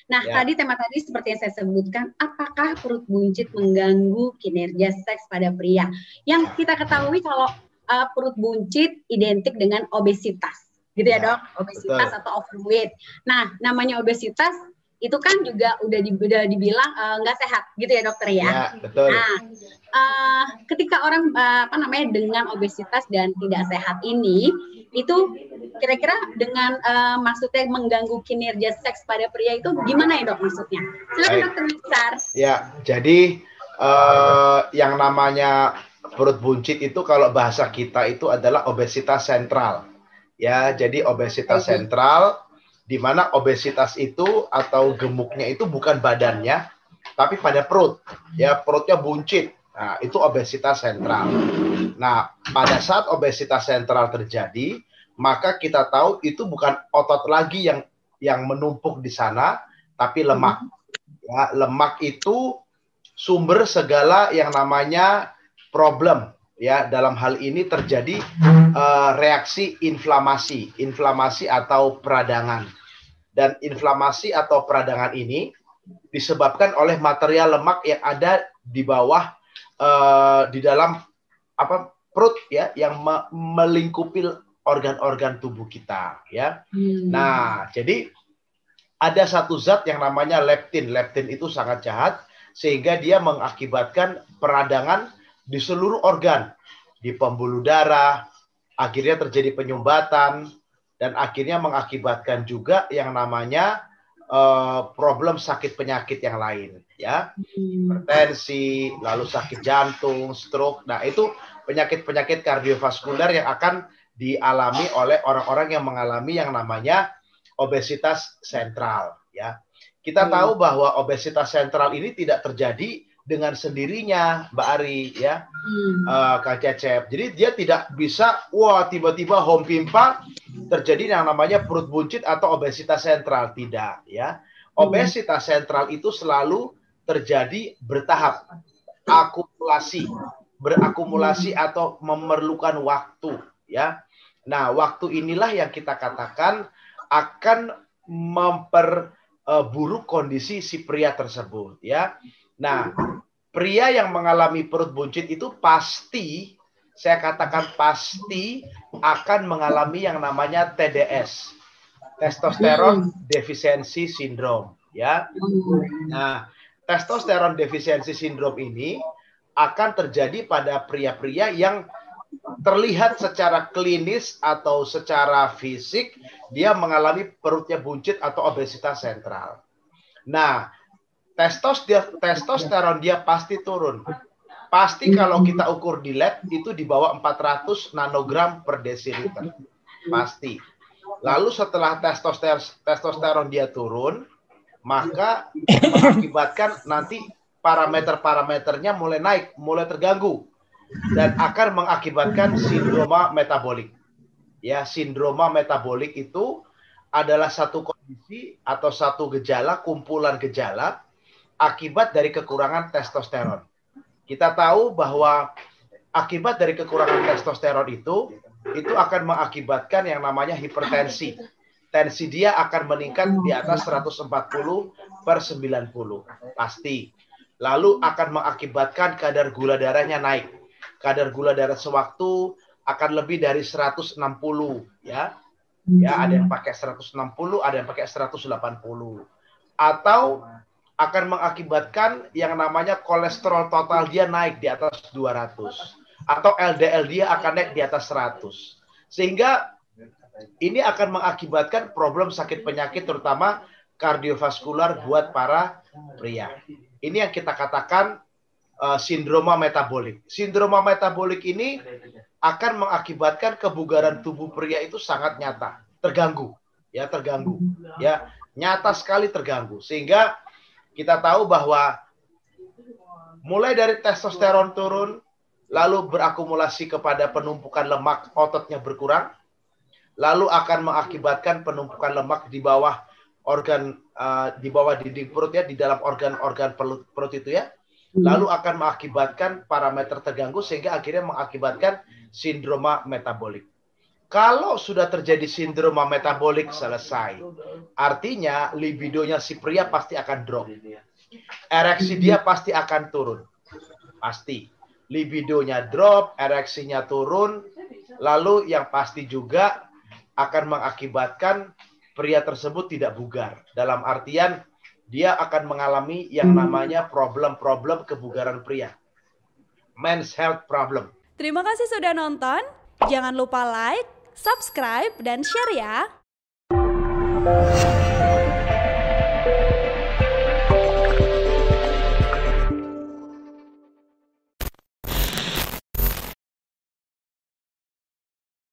Nah, Ya. tema tadi seperti yang saya sebutkan, apakah perut buncit mengganggu kinerja seks pada pria? Yang kita ketahui kalau perut buncit identik dengan obesitas, gitu ya dok, obesitas betul. atau overweight. Nah, namanya obesitas itu kan juga udah dibilang nggak sehat, gitu ya dokter ya. Ya, betul. Nah, ketika orang dengan obesitas dan tidak sehat ini, itu kira-kira dengan maksudnya mengganggu kinerja seks pada pria itu gimana ya dok maksudnya? Silakan dokter Besar. Ya, jadi yang namanya perut buncit itu kalau bahasa kita itu adalah obesitas sentral. Ya, jadi obesitas sentral di mana obesitas itu atau gemuknya itu bukan badannya tapi pada perut. Ya, perutnya buncit. Nah, itu obesitas sentral. Nah, pada saat obesitas sentral terjadi, maka kita tahu itu bukan otot lagi yang menumpuk di sana, tapi lemak. Ya, lemak itu sumber segala yang namanya problem. Ya, dalam hal ini terjadi reaksi inflamasi atau peradangan. Dan inflamasi atau peradangan ini disebabkan oleh material lemak yang ada di bawah di dalam perut ya yang melingkupi organ-organ tubuh kita ya. Nah, jadi ada satu zat yang namanya leptin. Leptin itu sangat jahat sehingga dia mengakibatkan peradangan di seluruh organ, di pembuluh darah, akhirnya terjadi penyumbatan dan akhirnya mengakibatkan juga yang namanya problem sakit penyakit yang lain ya, hipertensi, lalu sakit jantung, stroke. Nah, itu penyakit-penyakit kardiovaskuler yang akan dialami oleh orang-orang yang mengalami yang namanya obesitas sentral ya. Kita tahu bahwa obesitas sentral ini tidak terjadi dengan sendirinya, Mbak Ari ya, Kak Cecep. Jadi dia tidak bisa tiba-tiba home pimpa terjadi yang namanya perut buncit atau obesitas sentral, tidak ya. Obesitas sentral itu selalu terjadi bertahap, berakumulasi atau memerlukan waktu ya. Nah, waktu inilah yang kita katakan akan memperburuk kondisi si pria tersebut ya. Nah, pria yang mengalami perut buncit itu pasti, saya katakan pasti akan mengalami yang namanya TDS, testosteron deficiency syndrome ya. Nah, testosteron deficiency syndrome ini akan terjadi pada pria-pria yang terlihat secara klinis atau secara fisik dia mengalami perutnya buncit atau obesitas sentral. Nah, testosteron dia pasti turun. Pasti kalau kita ukur di lab itu di bawah 400 nanogram per desiliter. Pasti. Lalu setelah testosteron dia turun, maka mengakibatkan nanti parameter-parameternya mulai naik, mulai terganggu. Dan akan mengakibatkan sindroma metabolik. Ya, sindroma metabolik itu adalah satu kondisi atau satu gejala, kumpulan gejala akibat dari kekurangan testosteron. Kita tahu bahwa akibat dari kekurangan testosteron itu akan mengakibatkan yang namanya hipertensi. Tensi dia akan meningkat di atas 140/90, pasti. Lalu akan mengakibatkan kadar gula darahnya naik. Kadar gula darah sewaktu akan lebih dari 160 ya. Ya, ada yang pakai 160, ada yang pakai 180. Atau akan mengakibatkan yang namanya kolesterol total dia naik di atas 200. Atau LDL dia akan naik di atas 100. Sehingga ini akan mengakibatkan problem sakit penyakit terutama kardiovaskular buat para pria. Ini yang kita katakan sindroma metabolik. Sindroma metabolik ini akan mengakibatkan kebugaran tubuh pria itu sangat nyata, terganggu, ya nyata sekali terganggu. Sehingga kita tahu bahwa mulai dari testosteron turun, lalu berakumulasi kepada penumpukan lemak, ototnya berkurang, lalu akan mengakibatkan penumpukan lemak di bawah organ, di bawah dinding perut ya, di dalam organ-organ perut itu ya. Lalu akan mengakibatkan parameter terganggu sehingga akhirnya mengakibatkan sindroma metabolik. Kalau sudah terjadi sindroma metabolik selesai, artinya libidonya si pria pasti akan drop. Ereksi dia pasti akan turun. Pasti. Libidonya drop, ereksinya turun, lalu yang pasti juga akan mengakibatkan pria tersebut tidak bugar. Dalam artian, dia akan mengalami yang namanya problem-problem kebugaran pria. Men's health problem. Terima kasih sudah nonton. Jangan lupa like, subscribe, dan share ya.